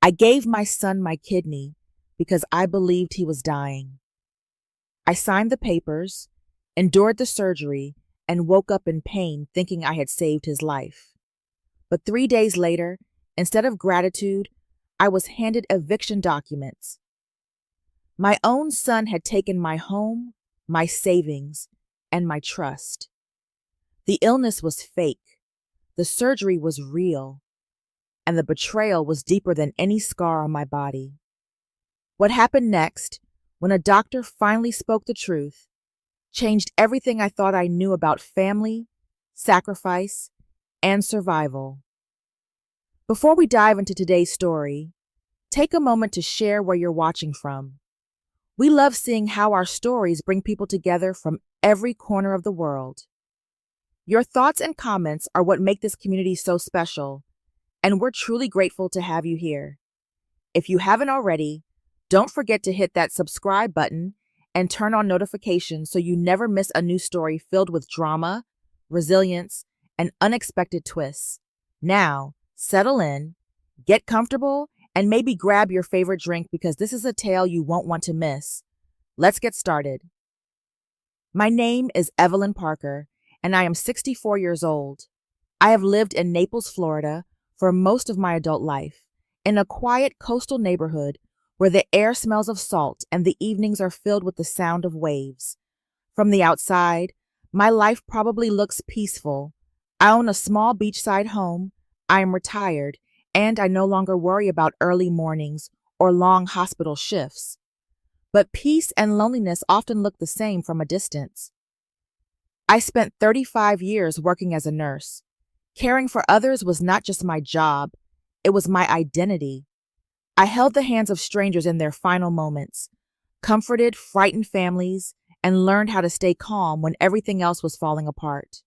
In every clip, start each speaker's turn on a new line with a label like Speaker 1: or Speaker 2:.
Speaker 1: I gave my son my kidney because I believed he was dying. I signed the papers, endured the surgery, and woke up in pain thinking I had saved his life. But 3 days later, instead of gratitude, I was handed eviction documents. My own son had taken my home, my savings, and my trust. The illness was fake, the surgery was real, and the betrayal was deeper than any scar on my body. What happened next, when a doctor finally spoke the truth, changed everything I thought I knew about family, sacrifice, and survival. Before we dive into today's story, take a moment to share where you're watching from. We love seeing how our stories bring people together from every corner of the world. Your thoughts and comments are what make this community so special, and we're truly grateful to have you here. If you haven't already, don't forget to hit that subscribe button and turn on notifications so you never miss a new story filled with drama, resilience, and unexpected twists. Now, settle in, get comfortable, and maybe grab your favorite drink because this is a tale you won't want to miss. Let's get started. My name is Evelyn Parker, and I am 64 years old. I have lived in Naples, Florida, for most of my adult life, in a quiet coastal neighborhood where the air smells of salt and the evenings are filled with the sound of waves. From the outside, my life probably looks peaceful. I own a small beachside home, I am retired, and I no longer worry about early mornings or long hospital shifts. But peace and loneliness often look the same from a distance. I spent 35 years working as a nurse. Caring for others was not just my job, it was my identity. I held the hands of strangers in their final moments, comforted frightened families, and learned how to stay calm when everything else was falling apart.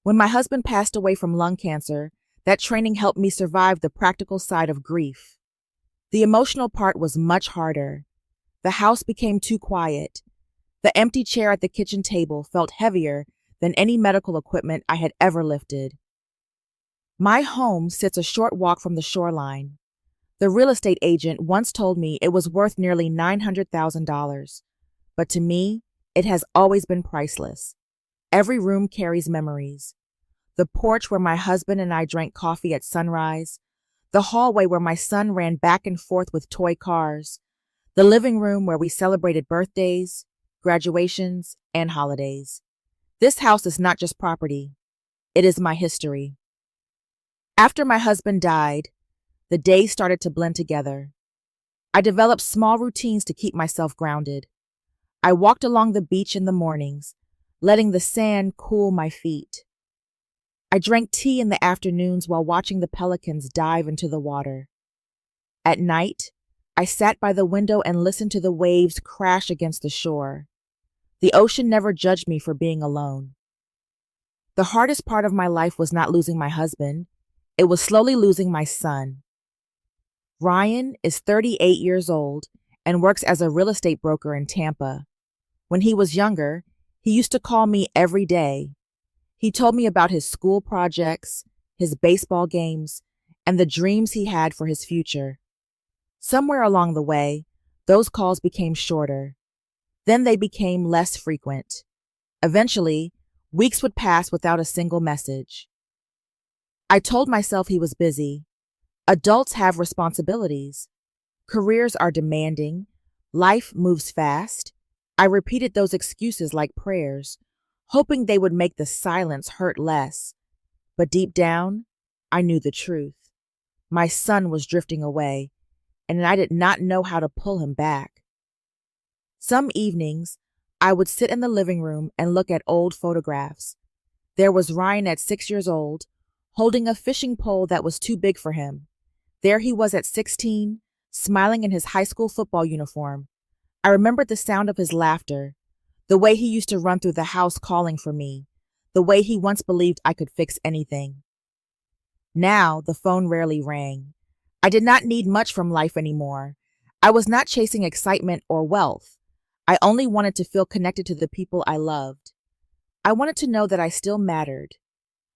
Speaker 1: When my husband passed away from lung cancer, that training helped me survive the practical side of grief. The emotional part was much harder. The house became too quiet. The empty chair at the kitchen table felt heavier than any medical equipment I had ever lifted. My home sits a short walk from the shoreline. The real estate agent once told me it was worth nearly $900,000, but to me, it has always been priceless. Every room carries memories. The porch where my husband and I drank coffee at sunrise, the hallway where my son ran back and forth with toy cars, the living room where we celebrated birthdays, graduations, and holidays. This house is not just property, it is my history. After my husband died, the days started to blend together. I developed small routines to keep myself grounded. I walked along the beach in the mornings, letting the sand cool my feet. I drank tea in the afternoons while watching the pelicans dive into the water. At night, I sat by the window and listened to the waves crash against the shore. The ocean never judged me for being alone. The hardest part of my life was not losing my husband. It was slowly losing my son. Ryan is 38 years old and works as a real estate broker in Tampa. When he was younger, he used to call me every day. He told me about his school projects, his baseball games, and the dreams he had for his future. Somewhere along the way, those calls became shorter. Then they became less frequent. Eventually, weeks would pass without a single message. I told myself he was busy. Adults have responsibilities. Careers are demanding. Life moves fast. I repeated those excuses like prayers, hoping they would make the silence hurt less. But deep down, I knew the truth. My son was drifting away, and I did not know how to pull him back. Some evenings, I would sit in the living room and look at old photographs. There was Ryan at 6 years old, holding a fishing pole that was too big for him. There he was at 16, smiling in his high school football uniform. I remembered the sound of his laughter, the way he used to run through the house calling for me, the way he once believed I could fix anything. Now, the phone rarely rang. I did not need much from life anymore. I was not chasing excitement or wealth. I only wanted to feel connected to the people I loved. I wanted to know that I still mattered.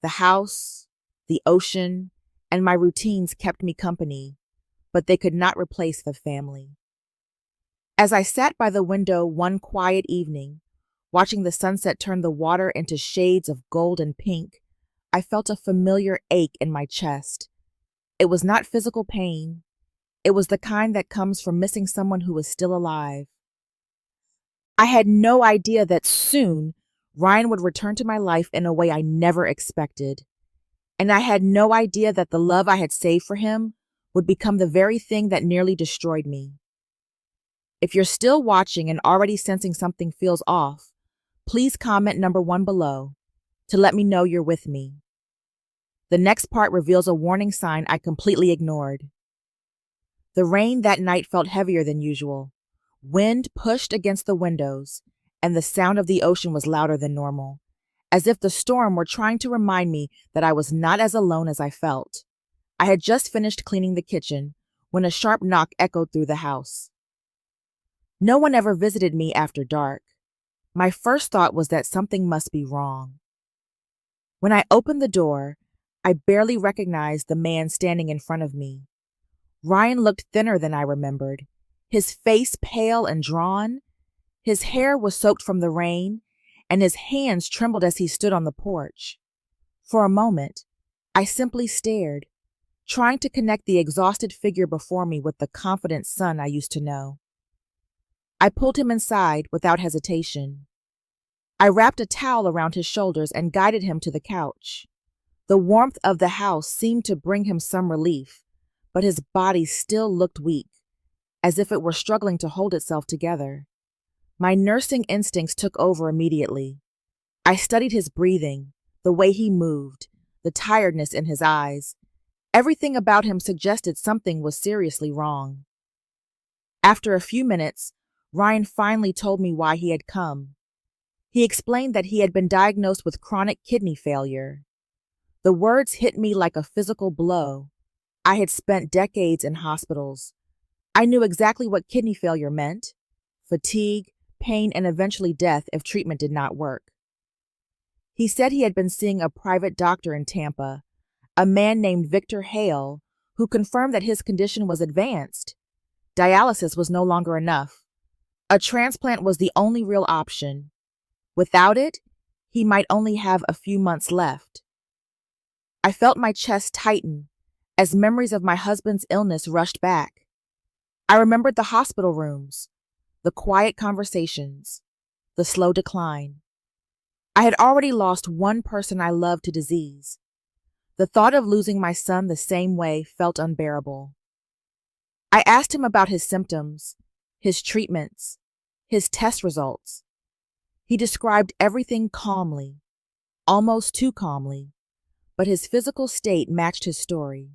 Speaker 1: The house, the ocean, and my routines kept me company. but they could not replace the family. As I sat by the window one quiet evening, watching the sunset turn the water into shades of gold and pink, I felt a familiar ache in my chest. It was not physical pain. It was the kind that comes from missing someone who is still alive. I had no idea that soon Ryan would return to my life in a way I never expected. And I had no idea that the love I had saved for him would become the very thing that nearly destroyed me. If you're still watching and already sensing something feels off, please comment number 1 below to let me know you're with me. The next part reveals a warning sign I completely ignored. The rain that night felt heavier than usual. Wind pushed against the windows, and the sound of the ocean was louder than normal, as if the storm were trying to remind me that I was not as alone as I felt. I had just finished cleaning the kitchen when a sharp knock echoed through the house. No one ever visited me after dark. My first thought was that something must be wrong. When I opened the door, I barely recognized the man standing in front of me. Ryan looked thinner than I remembered, his face pale and drawn. His hair was soaked from the rain, and his hands trembled as he stood on the porch. For a moment, I simply stared, trying to connect the exhausted figure before me with the confident son I used to know. I pulled him inside without hesitation. I wrapped a towel around his shoulders and guided him to the couch. The warmth of the house seemed to bring him some relief, but his body still looked weak, as if it were struggling to hold itself together. My nursing instincts took over immediately. I studied his breathing, the way he moved, the tiredness in his eyes. Everything about him suggested something was seriously wrong. After a few minutes, Ryan finally told me why he had come. He explained that he had been diagnosed with chronic kidney failure. The words hit me like a physical blow. I had spent decades in hospitals. I knew exactly what kidney failure meant: fatigue, pain, and eventually death if treatment did not work. He said he had been seeing a private doctor in Tampa, a man named Victor Hale, who confirmed that his condition was advanced. Dialysis was no longer enough. A transplant was the only real option. Without it, he might only have a few months left. I felt my chest tighten as memories of my husband's illness rushed back. I remembered the hospital rooms, the quiet conversations, the slow decline. I had already lost one person I loved to disease. The thought of losing my son the same way felt unbearable. I asked him about his symptoms, his treatments, his test results. He described everything calmly, almost too calmly, but his physical state matched his story.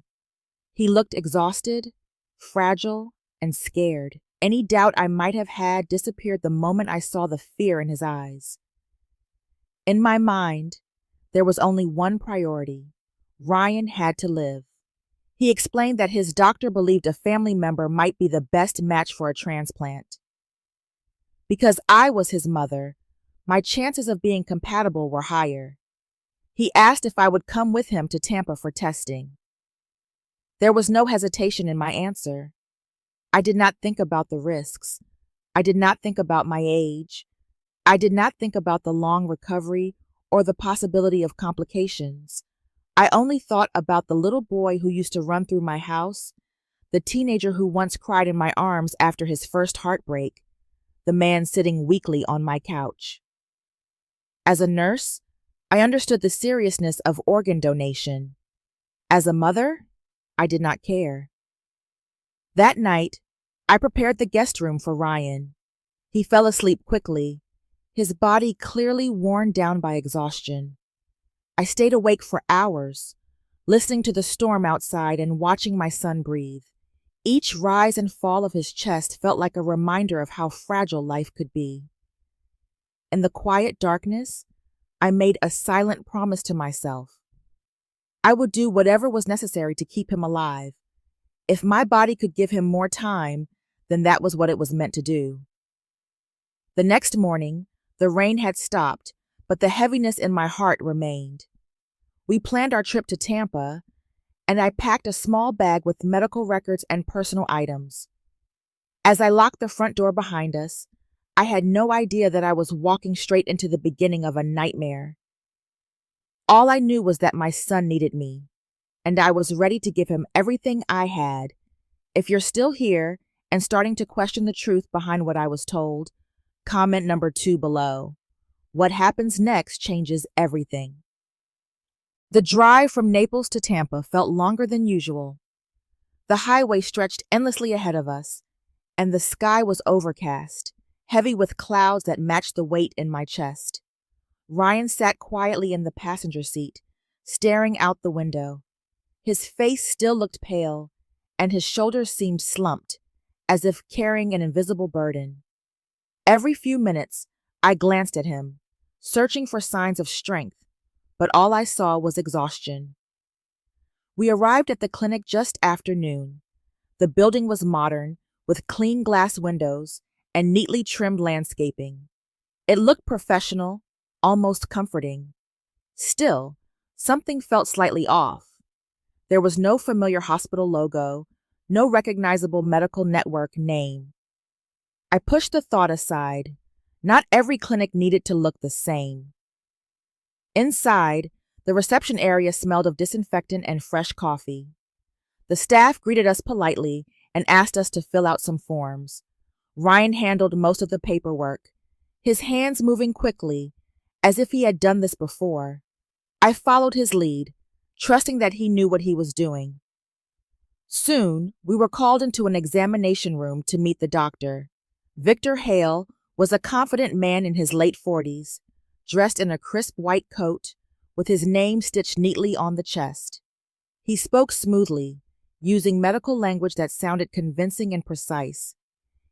Speaker 1: He looked exhausted, fragile, and scared. Any doubt I might have had disappeared the moment I saw the fear in his eyes. In my mind, there was only one priority. Ryan had to live. He explained that his doctor believed a family member might be the best match for a transplant. Because I was his mother, my chances of being compatible were higher. He asked if I would come with him to Tampa for testing. There was no hesitation in my answer. I did not think about the risks. I did not think about my age. I did not think about the long recovery or the possibility of complications. I only thought about the little boy who used to run through my house, the teenager who once cried in my arms after his first heartbreak, the man sitting weakly on my couch. As a nurse, I understood the seriousness of organ donation. As a mother, I did not care. That night, I prepared the guest room for Ryan. He fell asleep quickly, his body clearly worn down by exhaustion. I stayed awake for hours, listening to the storm outside and watching my son breathe. Each rise and fall of his chest felt like a reminder of how fragile life could be. In the quiet darkness, I made a silent promise to myself. I would do whatever was necessary to keep him alive. If my body could give him more time, then that was what it was meant to do. The next morning, the rain had stopped, but the heaviness in my heart remained. We planned our trip to Tampa, and I packed a small bag with medical records and personal items. As I locked the front door behind us, I had no idea that I was walking straight into the beginning of a nightmare. All I knew was that my son needed me, and I was ready to give him everything I had. If you're still here and starting to question the truth behind what I was told, comment number 2 below. What happens next changes everything. The drive from Naples to Tampa felt longer than usual. The highway stretched endlessly ahead of us, and the sky was overcast, heavy with clouds that matched the weight in my chest. Ryan sat quietly in the passenger seat, staring out the window. His face still looked pale, and his shoulders seemed slumped, as if carrying an invisible burden. Every few minutes, I glanced at him, searching for signs of strength, but all I saw was exhaustion. We arrived at the clinic just after noon. The building was modern, with clean glass windows and neatly trimmed landscaping. It looked professional, almost comforting. Still, something felt slightly off. There was no familiar hospital logo, no recognizable medical network name. I pushed the thought aside. Not every clinic needed to look the same. Inside, the reception area smelled of disinfectant and fresh coffee. The staff greeted us politely and asked us to fill out some forms. Ryan handled most of the paperwork, his hands moving quickly, as if he had done this before. I followed his lead, trusting that he knew what he was doing. Soon, we were called into an examination room to meet the doctor. Victor Hale was a confident man in his late 40s, dressed in a crisp white coat, with his name stitched neatly on the chest. He spoke smoothly, using medical language that sounded convincing and precise.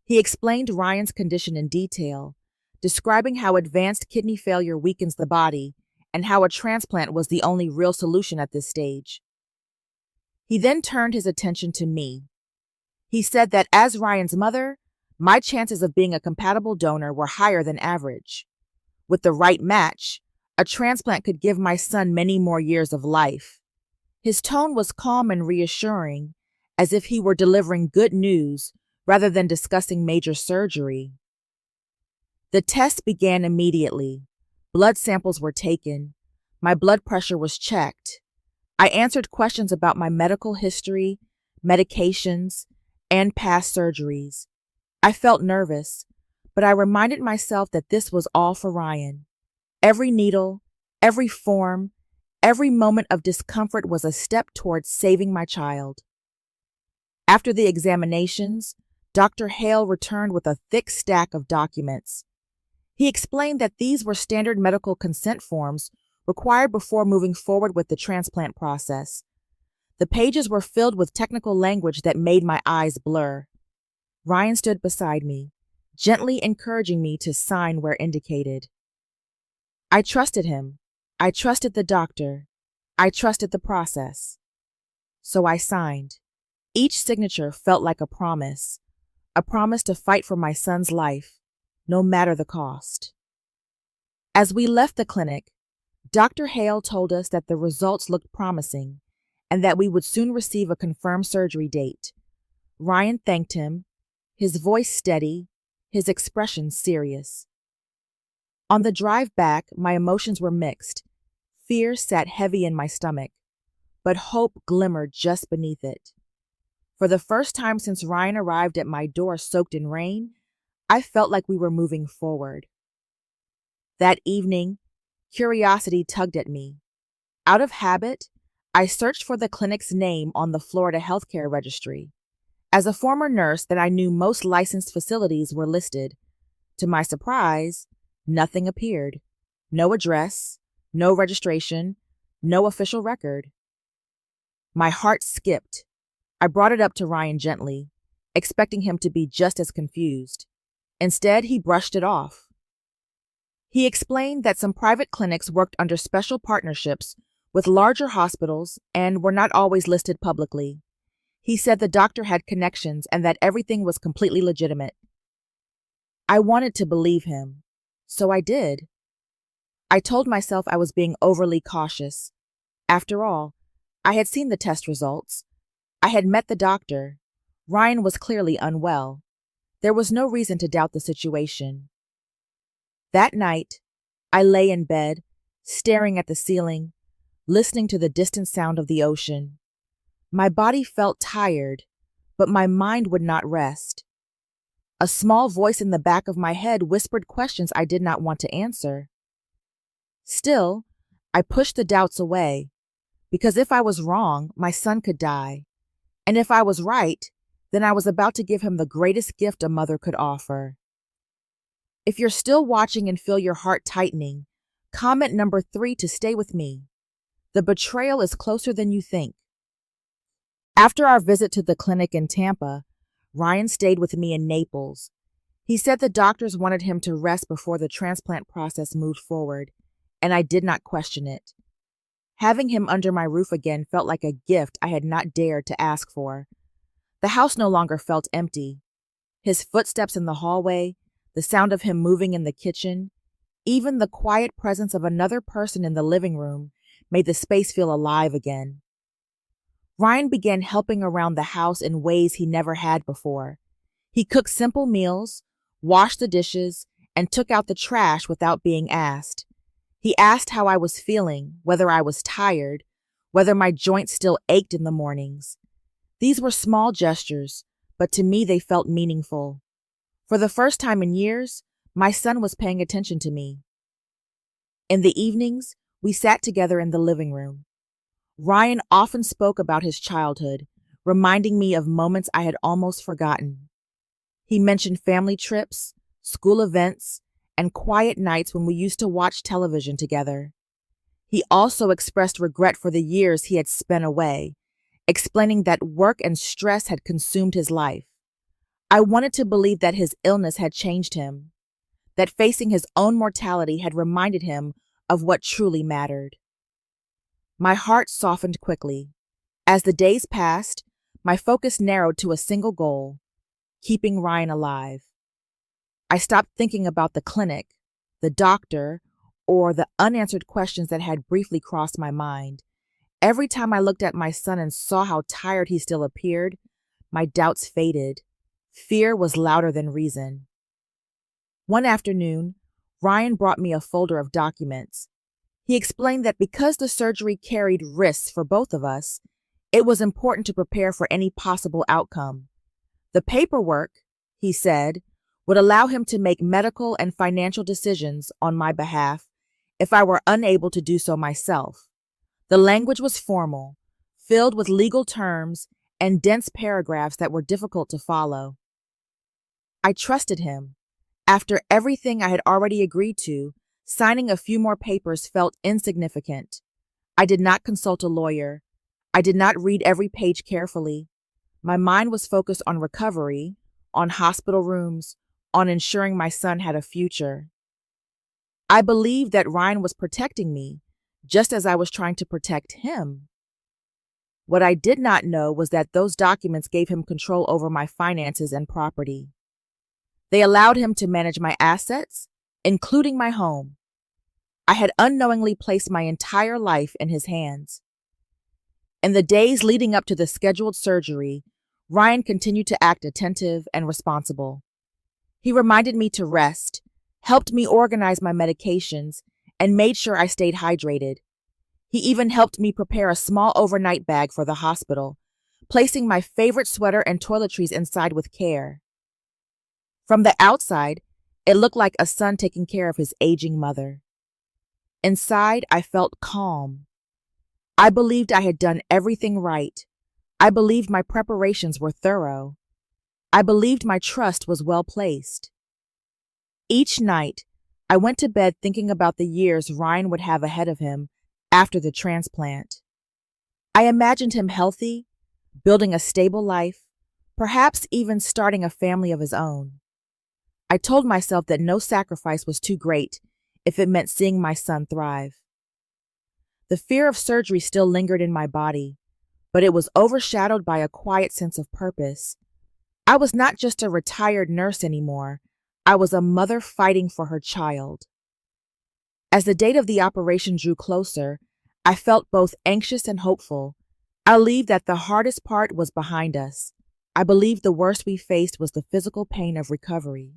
Speaker 1: He explained Ryan's condition in detail, describing how advanced kidney failure weakens the body and how a transplant was the only real solution at this stage. He then turned his attention to me. He said that as Ryan's mother, my chances of being a compatible donor were higher than average. With the right match, a transplant could give my son many more years of life. His tone was calm and reassuring, as if he were delivering good news rather than discussing major surgery. The test began immediately. Blood samples were taken. My blood pressure was checked. I answered questions about my medical history, medications, and past surgeries. I felt nervous, but I reminded myself that this was all for Ryan. Every needle, every form, every moment of discomfort was a step towards saving my child. After the examinations, Dr. Hale returned with a thick stack of documents. He explained that these were standard medical consent forms required before moving forward with the transplant process. The pages were filled with technical language that made my eyes blur. Ryan stood beside me, gently encouraging me to sign where indicated. I trusted him. I trusted the doctor. I trusted the process. So I signed. Each signature felt like a promise to fight for my son's life, no matter the cost. As we left the clinic, Dr. Hale told us that the results looked promising and that we would soon receive a confirmed surgery date. Ryan thanked him, his voice steady, his expression serious. On the drive back, my emotions were mixed. Fear sat heavy in my stomach, but hope glimmered just beneath it. For the first time since Ryan arrived at my door soaked in rain, I felt like we were moving forward. That evening, curiosity tugged at me. Out of habit, I searched for the clinic's name on the Florida Healthcare Registry. As a former nurse, that I knew most licensed facilities were listed. To my surprise, nothing appeared. No address, no registration, no official record. My heart skipped. I brought it up to Ryan gently, expecting him to be just as confused. Instead, he brushed it off. He explained that some private clinics worked under special partnerships with larger hospitals and were not always listed publicly. He said the doctor had connections and that everything was completely legitimate. I wanted to believe him, so I did. I told myself I was being overly cautious. After all, I had seen the test results. I had met the doctor. Ryan was clearly unwell. There was no reason to doubt the situation. That night, I lay in bed, staring at the ceiling, listening to the distant sound of the ocean. My body felt tired, but my mind would not rest. A small voice in the back of my head whispered questions I did not want to answer. Still, I pushed the doubts away, because if I was wrong, my son could die. And if I was right, then I was about to give him the greatest gift a mother could offer. If you're still watching and feel your heart tightening, comment number 3 to stay with me. The betrayal is closer than you think. After our visit to the clinic in Tampa, Ryan stayed with me in Naples. He said the doctors wanted him to rest before the transplant process moved forward, and I did not question it. Having him under my roof again felt like a gift I had not dared to ask for. The house no longer felt empty. His footsteps in the hallway, the sound of him moving in the kitchen, even the quiet presence of another person in the living room made the space feel alive again. Ryan began helping around the house in ways he never had before. He cooked simple meals, washed the dishes, and took out the trash without being asked. He asked how I was feeling, whether I was tired, whether my joints still ached in the mornings. These were small gestures, but to me they felt meaningful. For the first time in years, my son was paying attention to me. In the evenings, we sat together in the living room. Ryan often spoke about his childhood, reminding me of moments I had almost forgotten. He mentioned family trips, school events, and quiet nights when we used to watch television together. He also expressed regret for the years he had spent away, explaining that work and stress had consumed his life. I wanted to believe that his illness had changed him, that facing his own mortality had reminded him of what truly mattered. My heart softened quickly. As the days passed, my focus narrowed to a single goal: keeping Ryan alive. I stopped thinking about the clinic, the doctor, or the unanswered questions that had briefly crossed my mind. Every time I looked at my son and saw how tired he still appeared, my doubts faded. Fear was louder than reason. One afternoon, Ryan brought me a folder of documents. He explained that because the surgery carried risks for both of us, it was important to prepare for any possible outcome. The paperwork, he said, would allow him to make medical and financial decisions on my behalf if I were unable to do so myself. The language was formal, filled with legal terms and dense paragraphs that were difficult to follow. I trusted him. After everything I had already agreed to, signing a few more papers felt insignificant. I did not consult a lawyer. I did not read every page carefully. My mind was focused on recovery, on hospital rooms, on ensuring my son had a future. I believed that Ryan was protecting me, just as I was trying to protect him. What I did not know was that those documents gave him control over my finances and property. They allowed him to manage my assets, including my home. I had unknowingly placed my entire life in his hands. In the days leading up to the scheduled surgery, Ryan continued to act attentive and responsible. He reminded me to rest, helped me organize my medications, and made sure I stayed hydrated. He even helped me prepare a small overnight bag for the hospital, placing my favorite sweater and toiletries inside with care. From the outside, it looked like a son taking care of his aging mother. Inside, I felt calm. I believed I had done everything right. I believed my preparations were thorough. I believed my trust was well placed. Each night, I went to bed thinking about the years Ryan would have ahead of him after the transplant. I imagined him healthy, building a stable life, perhaps even starting a family of his own. I told myself that no sacrifice was too great if it meant seeing my son thrive. The fear of surgery still lingered in my body, but it was overshadowed by a quiet sense of purpose. I was not just a retired nurse anymore. I was a mother fighting for her child. As the date of the operation drew closer, I felt both anxious and hopeful. I believed that the hardest part was behind us. I believed the worst we faced was the physical pain of recovery.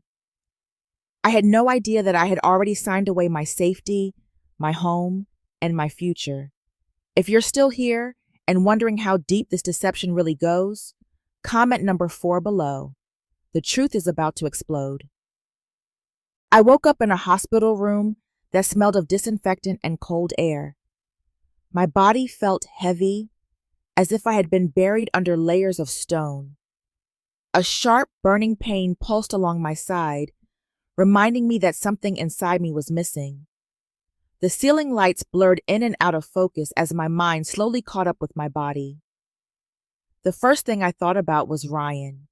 Speaker 1: I had no idea that I had already signed away my safety, my home, and my future. If you're still here and wondering how deep this deception really goes, comment number 4 below. The truth is about to explode. I woke up in a hospital room that smelled of disinfectant and cold air. My body felt heavy, as if I had been buried under layers of stone. A sharp, burning pain pulsed along my side, reminding me that something inside me was missing. The ceiling lights blurred in and out of focus as my mind slowly caught up with my body. The first thing I thought about was Ryan.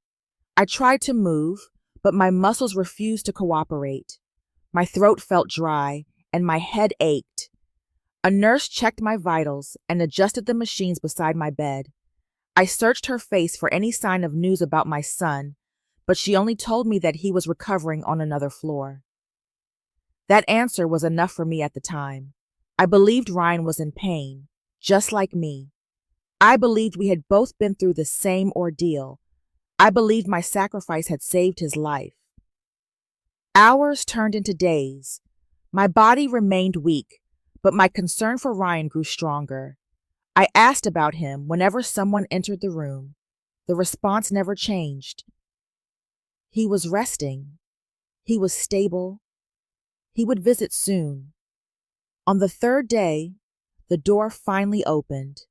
Speaker 1: I tried to move, but my muscles refused to cooperate. My throat felt dry, and my head ached. A nurse checked my vitals and adjusted the machines beside my bed. I searched her face for any sign of news about my son, but she only told me that he was recovering on another floor. That answer was enough for me at the time. I believed Ryan was in pain, just like me. I believed we had both been through the same ordeal. I believed my sacrifice had saved his life. Hours turned into days. My body remained weak, but my concern for Ryan grew stronger. I asked about him whenever someone entered the room. The response never changed. He was resting. He was stable. He would visit soon. On the third day, the door finally opened.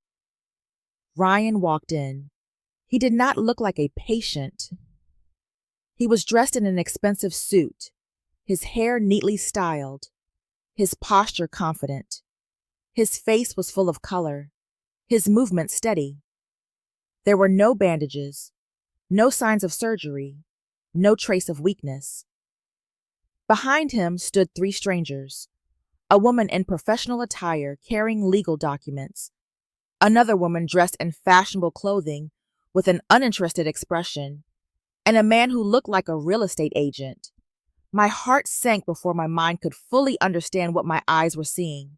Speaker 1: Ryan walked in. He did not look like a patient. He was dressed in an expensive suit, his hair neatly styled, his posture confident. His face was full of color, his movement steady. There were no bandages, no signs of surgery, no trace of weakness. Behind him stood 3 strangers, a woman in professional attire carrying legal documents, another woman dressed in fashionable clothing with an uninterested expression, and a man who looked like a real estate agent. My heart sank before my mind could fully understand what my eyes were seeing.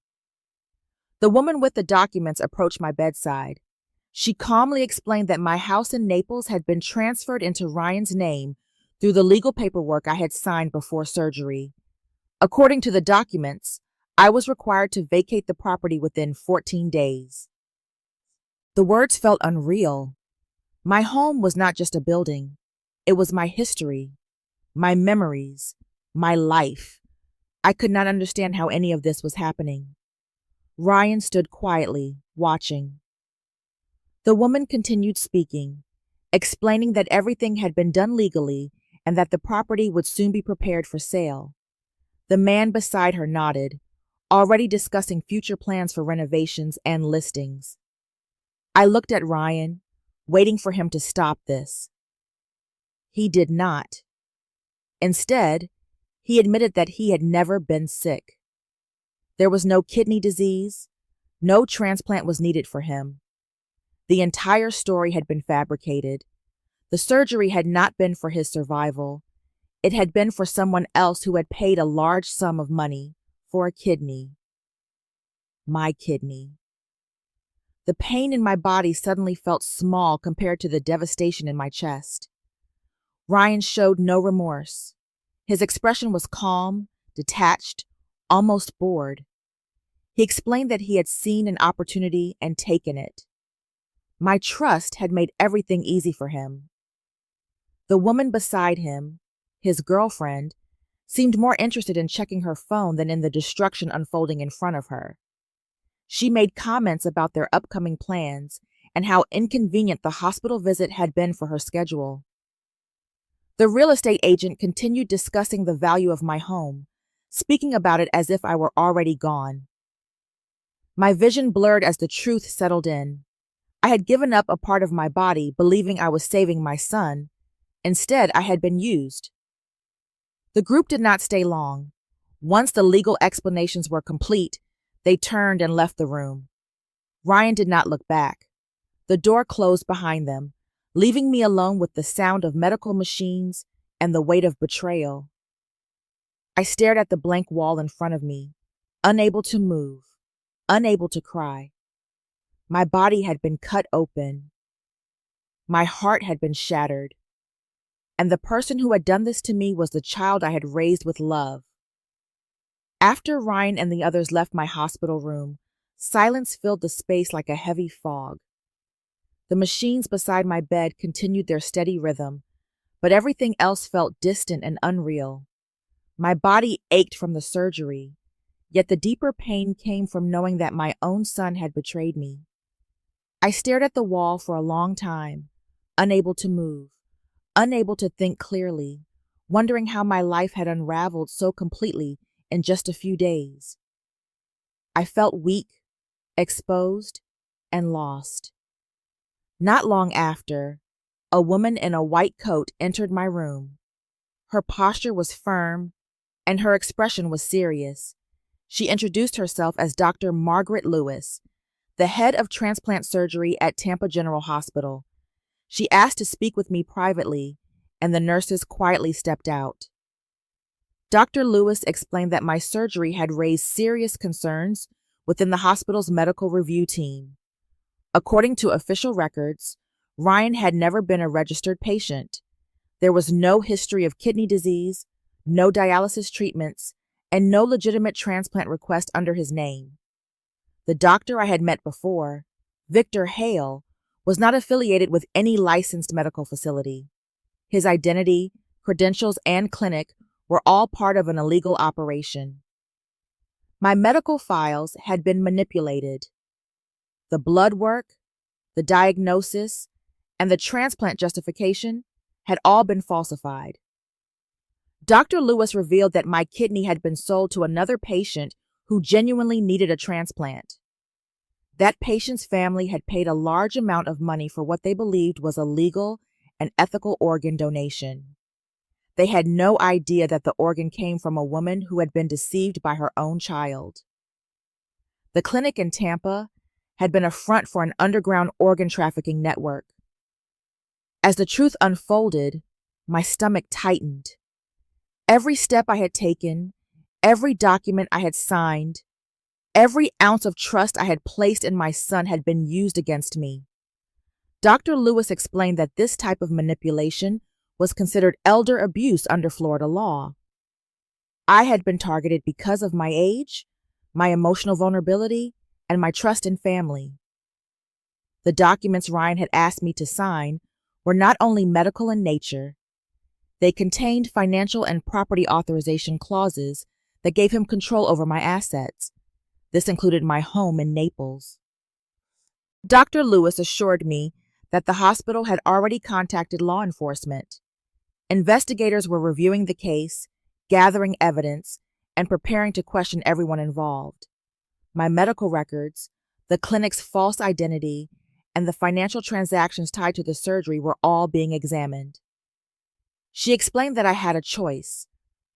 Speaker 1: The woman with the documents approached my bedside. She calmly explained that my house in Naples had been transferred into Ryan's name through the legal paperwork I had signed before surgery. According to the documents, I was required to vacate the property within 14 days. The words felt unreal. My home was not just a building. It was my history, my memories, my life. I could not understand how any of this was happening. Ryan stood quietly, watching. The woman continued speaking, explaining that everything had been done legally and that the property would soon be prepared for sale. The man beside her nodded, already discussing future plans for renovations and listings. I looked at Ryan, waiting for him to stop this. He did not. Instead, he admitted that he had never been sick. There was no kidney disease. No transplant was needed for him. The entire story had been fabricated. The surgery had not been for his survival. It had been for someone else who had paid a large sum of money for a kidney. My kidney. The pain in my body suddenly felt small compared to the devastation in my chest. Ryan showed no remorse. His expression was calm, detached, almost bored. He explained that he had seen an opportunity and taken it. My trust had made everything easy for him. The woman beside him, his girlfriend, seemed more interested in checking her phone than in the destruction unfolding in front of her. She made comments about their upcoming plans and how inconvenient the hospital visit had been for her schedule. The real estate agent continued discussing the value of my home, speaking about it as if I were already gone. My vision blurred as the truth settled in. I had given up a part of my body, believing I was saving my son. Instead, I had been used. The group did not stay long. Once the legal explanations were complete, they turned and left the room. Ryan did not look back. The door closed behind them, leaving me alone with the sound of medical machines and the weight of betrayal. I stared at the blank wall in front of me, unable to move, unable to cry. My body had been cut open. My heart had been shattered. And the person who had done this to me was the child I had raised with love. After Ryan and the others left my hospital room, silence filled the space like a heavy fog. The machines beside my bed continued their steady rhythm, but everything else felt distant and unreal. My body ached from the surgery, yet the deeper pain came from knowing that my own son had betrayed me. I stared at the wall for a long time, unable to move, unable to think clearly, wondering how my life had unraveled so completely in just a few days. I felt weak, exposed, and lost. Not long after, a woman in a white coat entered my room. Her posture was firm, and her expression was serious. She introduced herself as Dr. Margaret Lewis, the head of transplant surgery at Tampa General Hospital. She asked to speak with me privately, and the nurses quietly stepped out. Dr. Lewis explained that my surgery had raised serious concerns within the hospital's medical review team. According to official records, Ryan had never been a registered patient. There was no history of kidney disease, no dialysis treatments, and no legitimate transplant request under his name. The doctor I had met before, Victor Hale, was not affiliated with any licensed medical facility. His identity, credentials, and clinic were all part of an illegal operation. My medical files had been manipulated. The blood work, the diagnosis, and the transplant justification had all been falsified. Dr. Lewis revealed that my kidney had been sold to another patient who genuinely needed a transplant. That patient's family had paid a large amount of money for what they believed was a legal and ethical organ donation. They had no idea that the organ came from a woman who had been deceived by her own child. The clinic in Tampa had been a front for an underground organ trafficking network. As the truth unfolded, my stomach tightened. Every step I had taken, every document I had signed, every ounce of trust I had placed in my son had been used against me. Dr. Lewis explained that this type of manipulation was considered elder abuse under Florida law. I had been targeted because of my age, my emotional vulnerability, and my trust in family. The documents Ryan had asked me to sign were not only medical in nature, they contained financial and property authorization clauses that gave him control over my assets. This included my home in Naples. Dr. Lewis assured me that the hospital had already contacted law enforcement. Investigators were reviewing the case, gathering evidence, and preparing to question everyone involved. My medical records, the clinic's false identity, and the financial transactions tied to the surgery were all being examined. She explained that I had a choice.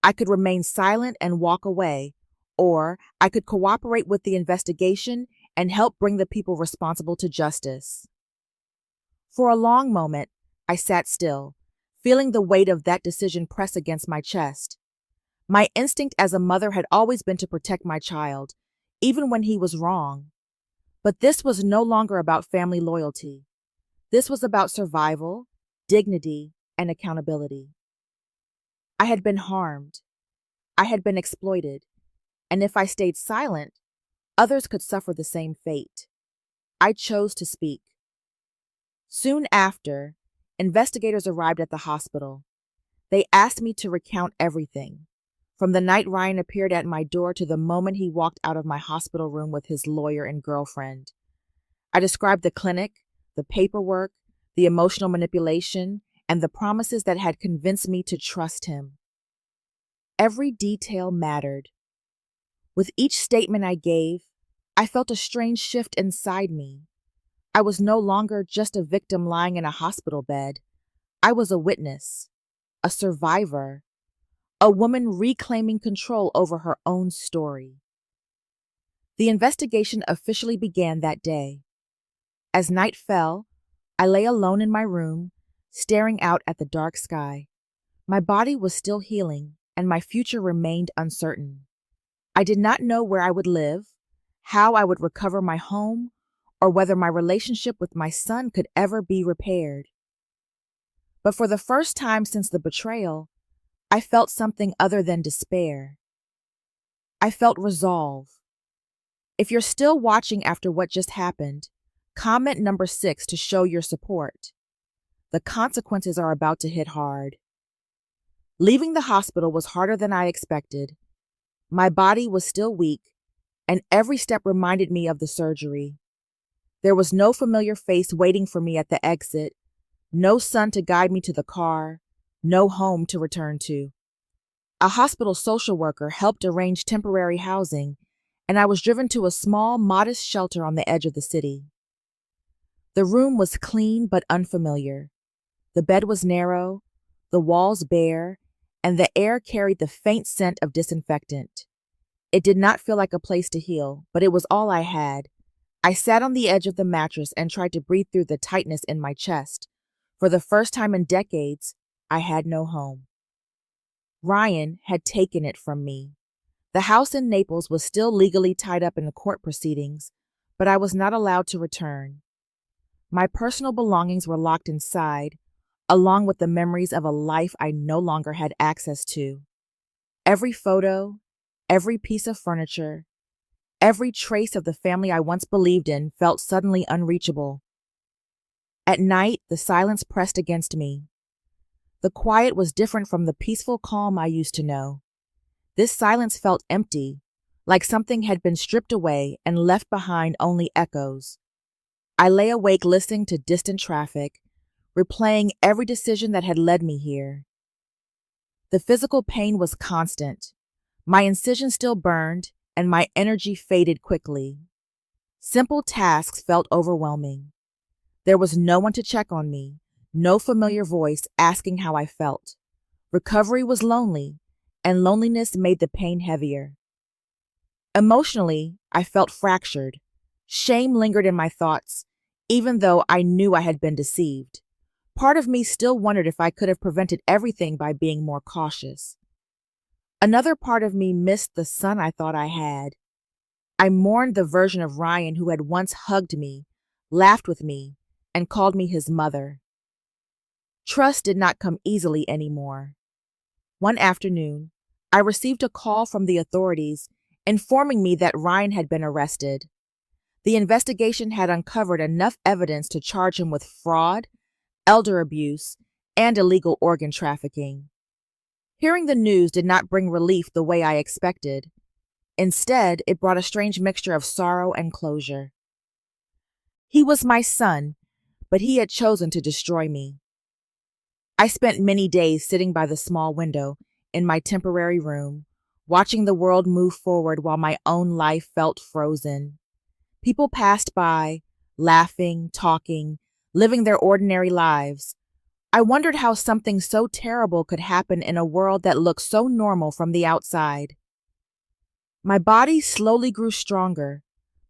Speaker 1: I could remain silent and walk away, or I could cooperate with the investigation and help bring the people responsible to justice. For a long moment, I sat still, feeling the weight of that decision press against my chest. My instinct as a mother had always been to protect my child, even when he was wrong. But this was no longer about family loyalty. This was about survival, dignity, and accountability. I had been harmed. I had been exploited. And if I stayed silent, others could suffer the same fate. I chose to speak. Soon after, investigators arrived at the hospital. They asked me to recount everything, from the night Ryan appeared at my door to the moment he walked out of my hospital room with his lawyer and girlfriend. I described the clinic, the paperwork, the emotional manipulation, and the promises that had convinced me to trust him. Every detail mattered. With each statement I gave, I felt a strange shift inside me. I was no longer just a victim lying in a hospital bed. I was a witness, a survivor, a woman reclaiming control over her own story. The investigation officially began that day. As night fell, I lay alone in my room, staring out at the dark sky. My body was still healing, and my future remained uncertain. I did not know where I would live, how I would recover my home, or whether my relationship with my son could ever be repaired. But for the first time since the betrayal, I felt something other than despair. I felt resolve. If you're still watching after what just happened, comment number 6 to show your support. The consequences are about to hit hard. Leaving the hospital was harder than I expected. My body was still weak, and every step reminded me of the surgery. There was no familiar face waiting for me at the exit, no son to guide me to the car, no home to return to. A hospital social worker helped arrange temporary housing, and I was driven to a small, modest shelter on the edge of the city. The room was clean but unfamiliar. The bed was narrow, the walls bare, and the air carried the faint scent of disinfectant. It did not feel like a place to heal, but it was all I had. I sat on the edge of the mattress and tried to breathe through the tightness in my chest. For the first time in decades, I had no home. Ryan had taken it from me. The house in Naples was still legally tied up in the court proceedings, but I was not allowed to return. My personal belongings were locked inside, along with the memories of a life I no longer had access to. Every photo, every piece of furniture, every trace of the family I once believed in felt suddenly unreachable. At night, the silence pressed against me. The quiet was different from the peaceful calm I used to know. This silence felt empty, like something had been stripped away and left behind only echoes. I lay awake listening to distant traffic, replaying every decision that had led me here. The physical pain was constant. My incision still burned, and my energy faded quickly. Simple tasks felt overwhelming. There was no one to check on me, no familiar voice asking how I felt. Recovery was lonely, and loneliness made the pain heavier. Emotionally, I felt fractured. Shame lingered in my thoughts, even though I knew I had been deceived. Part of me still wondered if I could have prevented everything by being more cautious. Another part of me missed the son I thought I had. I mourned the version of Ryan who had once hugged me, laughed with me, and called me his mother. Trust did not come easily anymore. One afternoon, I received a call from the authorities informing me that Ryan had been arrested. The investigation had uncovered enough evidence to charge him with fraud, elder abuse, and illegal organ trafficking. Hearing the news did not bring relief the way I expected. Instead, it brought a strange mixture of sorrow and closure. He was my son, but he had chosen to destroy me. I spent many days sitting by the small window in my temporary room, watching the world move forward while my own life felt frozen. People passed by, laughing, talking, living their ordinary lives. I wondered how something so terrible could happen in a world that looked so normal from the outside. My body slowly grew stronger,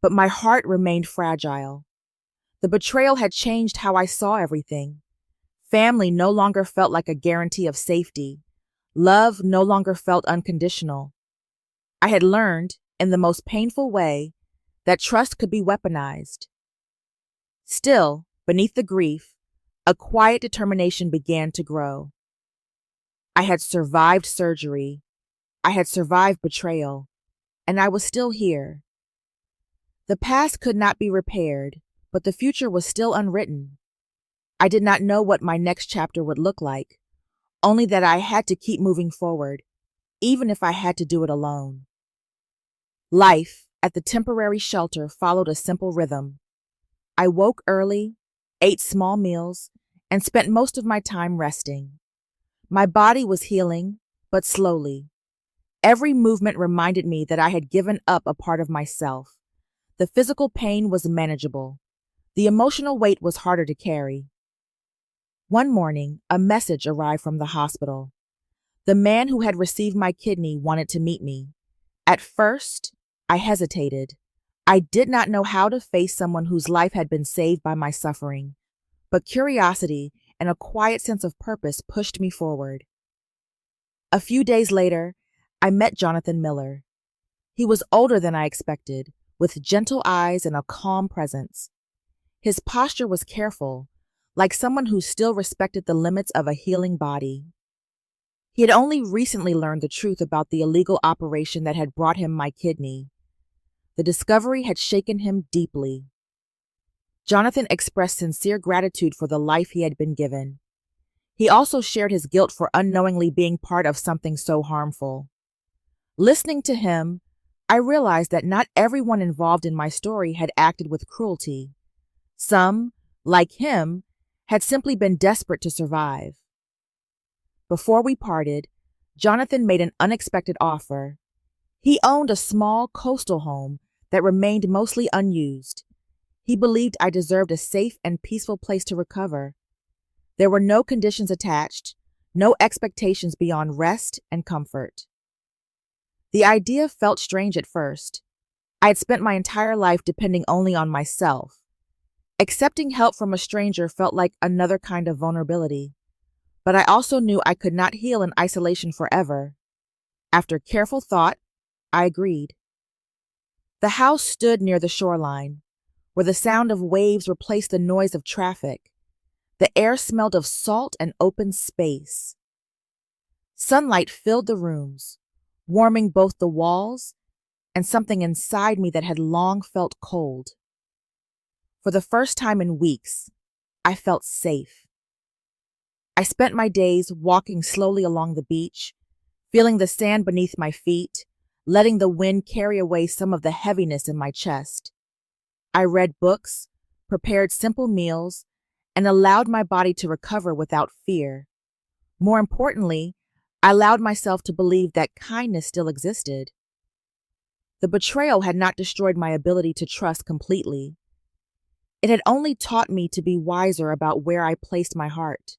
Speaker 1: but my heart remained fragile. The betrayal had changed how I saw everything. Family no longer felt like a guarantee of safety. Love no longer felt unconditional. I had learned, in the most painful way, that trust could be weaponized. Still, beneath the grief, a quiet determination began to grow. I had survived surgery. I had survived betrayal, and I was still here. The past could not be repaired, but the future was still unwritten. I did not know what my next chapter would look like, only that I had to keep moving forward, even if I had to do it alone. Life at the temporary shelter followed a simple rhythm. I woke early, ate small meals, and spent most of my time resting. My body was healing, but slowly. Every movement reminded me that I had given up a part of myself. The physical pain was manageable. The emotional weight was harder to carry. One morning, a message arrived from the hospital. The man who had received my kidney wanted to meet me. At first, I hesitated. I did not know how to face someone whose life had been saved by my suffering, but curiosity and a quiet sense of purpose pushed me forward. A few days later, I met Jonathan Miller. He was older than I expected, with gentle eyes and a calm presence. His posture was careful, like someone who still respected the limits of a healing body. He had only recently learned the truth about the illegal operation that had brought him my kidney. The discovery had shaken him deeply. Jonathan expressed sincere gratitude for the life he had been given. He also shared his guilt for unknowingly being part of something so harmful. Listening to him, I realized that not everyone involved in my story had acted with cruelty. Some, like him, had simply been desperate to survive. Before we parted, Jonathan made an unexpected offer. He owned a small coastal home that remained mostly unused. He believed I deserved a safe and peaceful place to recover. There were no conditions attached, no expectations beyond rest and comfort. The idea felt strange at first. I had spent my entire life depending only on myself. Accepting help from a stranger felt like another kind of vulnerability. But I also knew I could not heal in isolation forever. After careful thought, I agreed. The house stood near the shoreline, where the sound of waves replaced the noise of traffic. The air smelled of salt and open space. Sunlight filled the rooms, warming both the walls and something inside me that had long felt cold. For the first time in weeks, I felt safe. I spent my days walking slowly along the beach, feeling the sand beneath my feet, letting the wind carry away some of the heaviness in my chest. I read books, prepared simple meals, and allowed my body to recover without fear. More importantly, I allowed myself to believe that kindness still existed. The betrayal had not destroyed my ability to trust completely. It had only taught me to be wiser about where I placed my heart.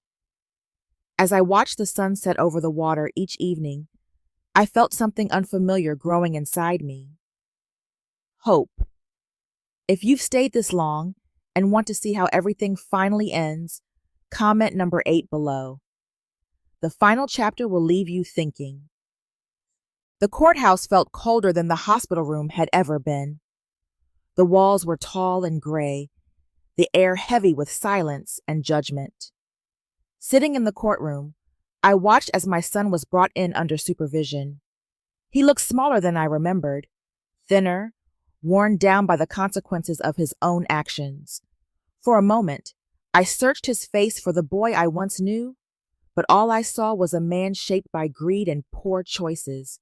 Speaker 1: As I watched the sun set over the water each evening, I felt something unfamiliar growing inside me. Hope. If you've stayed this long and want to see how everything finally ends, comment number 8 below. The final chapter will leave you thinking. The courthouse felt colder than the hospital room had ever been. The walls were tall and gray, the air heavy with silence and judgment. Sitting in the courtroom, I watched as my son was brought in under supervision. He looked smaller than I remembered, thinner, worn down by the consequences of his own actions. For a moment, I searched his face for the boy I once knew, but all I saw was a man shaped by greed and poor choices.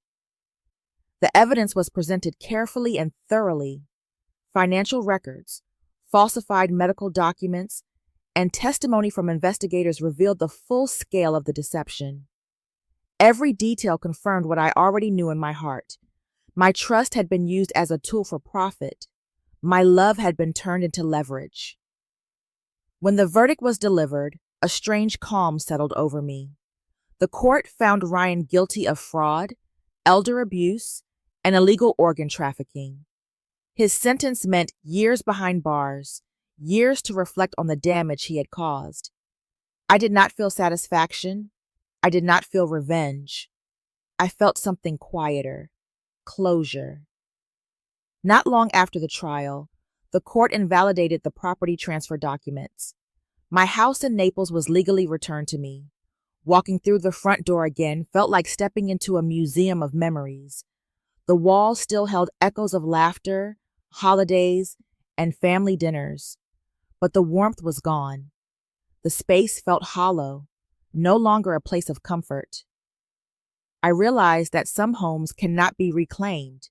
Speaker 1: The evidence was presented carefully and thoroughly. Financial records, falsified medical documents, and testimony from investigators revealed the full scale of the deception. Every detail confirmed what I already knew in my heart. My trust had been used as a tool for profit. My love had been turned into leverage. When the verdict was delivered, a strange calm settled over me. The court found Ryan guilty of fraud, elder abuse, and illegal organ trafficking. His sentence meant years behind bars, years to reflect on the damage he had caused. I did not feel satisfaction. I did not feel revenge. I felt something quieter, closure. Not long after the trial, the court invalidated the property transfer documents. My house in Naples was legally returned to me. Walking through the front door again felt like stepping into a museum of memories. The walls still held echoes of laughter, holidays, and family dinners. But the warmth was gone. The space felt hollow, no longer a place of comfort. I realized that some homes cannot be reclaimed,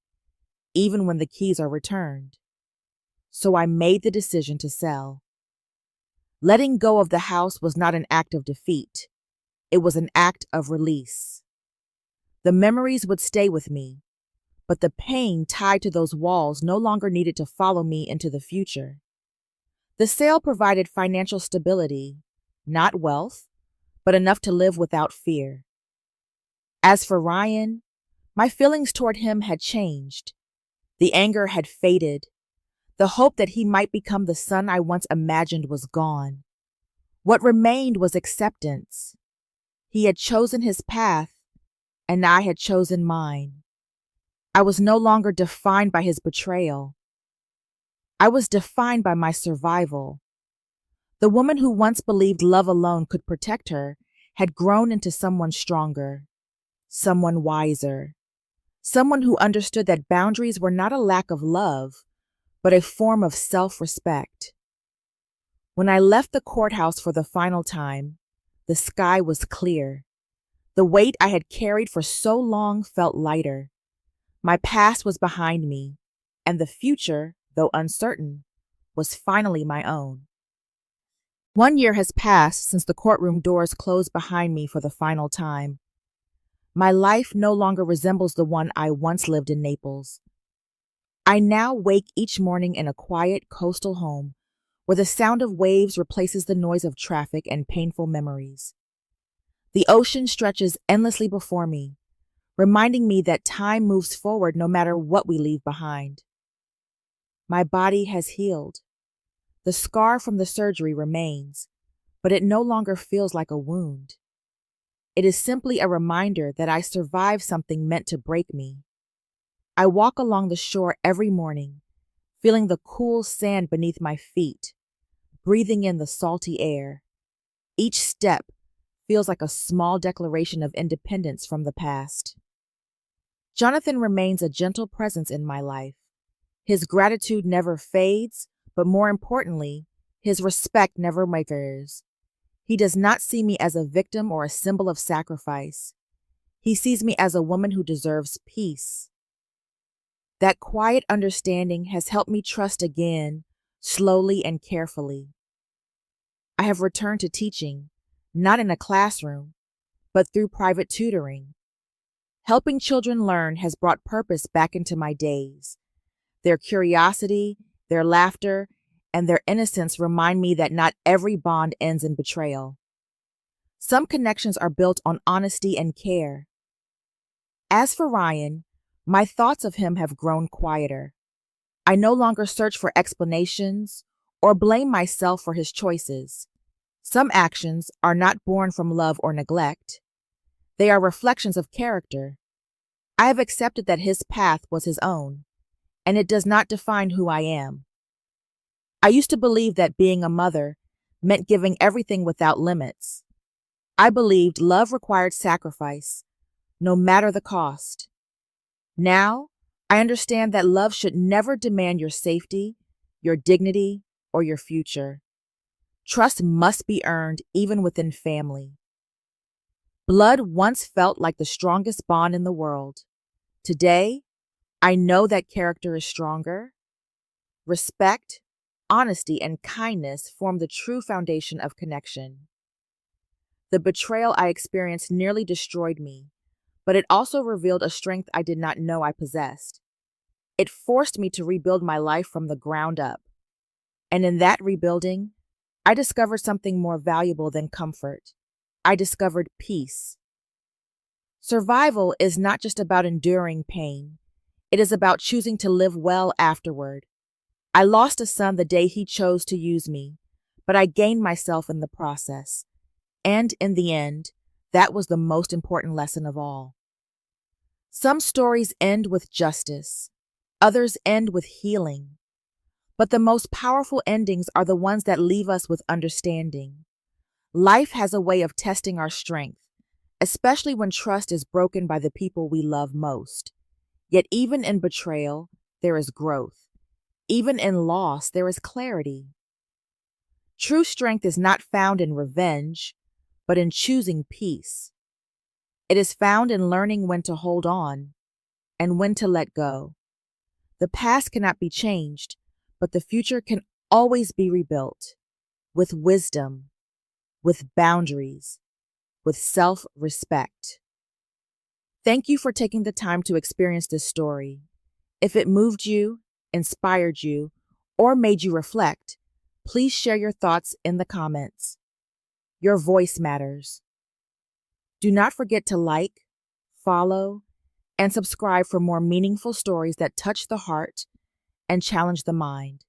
Speaker 1: even when the keys are returned. So I made the decision to sell. Letting go of the house was not an act of defeat. It was an act of release. The memories would stay with me, but the pain tied to those walls no longer needed to follow me into the future. The sale provided financial stability, not wealth, but enough to live without fear. As for Ryan, my feelings toward him had changed. The anger had faded. The hope that he might become the son I once imagined was gone. What remained was acceptance. He had chosen his path, and I had chosen mine. I was no longer defined by his betrayal. I was defined by my survival. The woman who once believed love alone could protect her had grown into someone stronger, someone wiser, someone who understood that boundaries were not a lack of love, but a form of self-respect. When I left the courthouse for the final time, the sky was clear. The weight I had carried for so long felt lighter. My past was behind me, and the future, though uncertain, was finally my own. 1 year has passed since the courtroom doors closed behind me for the final time. My life no longer resembles the one I once lived in Naples. I now wake each morning in a quiet coastal home where the sound of waves replaces the noise of traffic and painful memories. The ocean stretches endlessly before me, reminding me that time moves forward no matter what we leave behind. My body has healed. The scar from the surgery remains, but it no longer feels like a wound. It is simply a reminder that I survived something meant to break me. I walk along the shore every morning, feeling the cool sand beneath my feet, breathing in the salty air. Each step feels like a small declaration of independence from the past. Jonathan remains a gentle presence in my life. His gratitude never fades, but more importantly, his respect never wavers. He does not see me as a victim or a symbol of sacrifice. He sees me as a woman who deserves peace. That quiet understanding has helped me trust again, slowly and carefully. I have returned to teaching, not in a classroom, but through private tutoring. Helping children learn has brought purpose back into my days. Their curiosity, their laughter, and their innocence remind me that not every bond ends in betrayal. Some connections are built on honesty and care. As for Ryan, my thoughts of him have grown quieter. I no longer search for explanations or blame myself for his choices. Some actions are not born from love or neglect. They are reflections of character. I have accepted that his path was his own, and it does not define who I am. I used to believe that being a mother meant giving everything without limits. I believed love required sacrifice, no matter the cost. Now, I understand that love should never demand your safety, your dignity, or your future. Trust must be earned even within family. Blood once felt like the strongest bond in the world. Today, I know that character is stronger. Respect, honesty, and kindness form the true foundation of connection. The betrayal I experienced nearly destroyed me, but it also revealed a strength I did not know I possessed. It forced me to rebuild my life from the ground up. And in that rebuilding, I discovered something more valuable than comfort. I discovered peace. Survival is not just about enduring pain. It is about choosing to live well afterward. I lost a son the day he chose to use me, but I gained myself in the process. And in the end, that was the most important lesson of all. Some stories end with justice. Others end with healing. But the most powerful endings are the ones that leave us with understanding. Life has a way of testing our strength, especially when trust is broken by the people we love most. Yet even in betrayal, there is growth. Even in loss, there is clarity. True strength is not found in revenge, but in choosing peace. It is found in learning when to hold on and when to let go. The past cannot be changed, but the future can always be rebuilt with wisdom, with boundaries, with self-respect. Thank you for taking the time to experience this story. If it moved you, inspired you, or made you reflect, please share your thoughts in the comments. Your voice matters. Do not forget to like, follow, and subscribe for more meaningful stories that touch the heart and challenge the mind.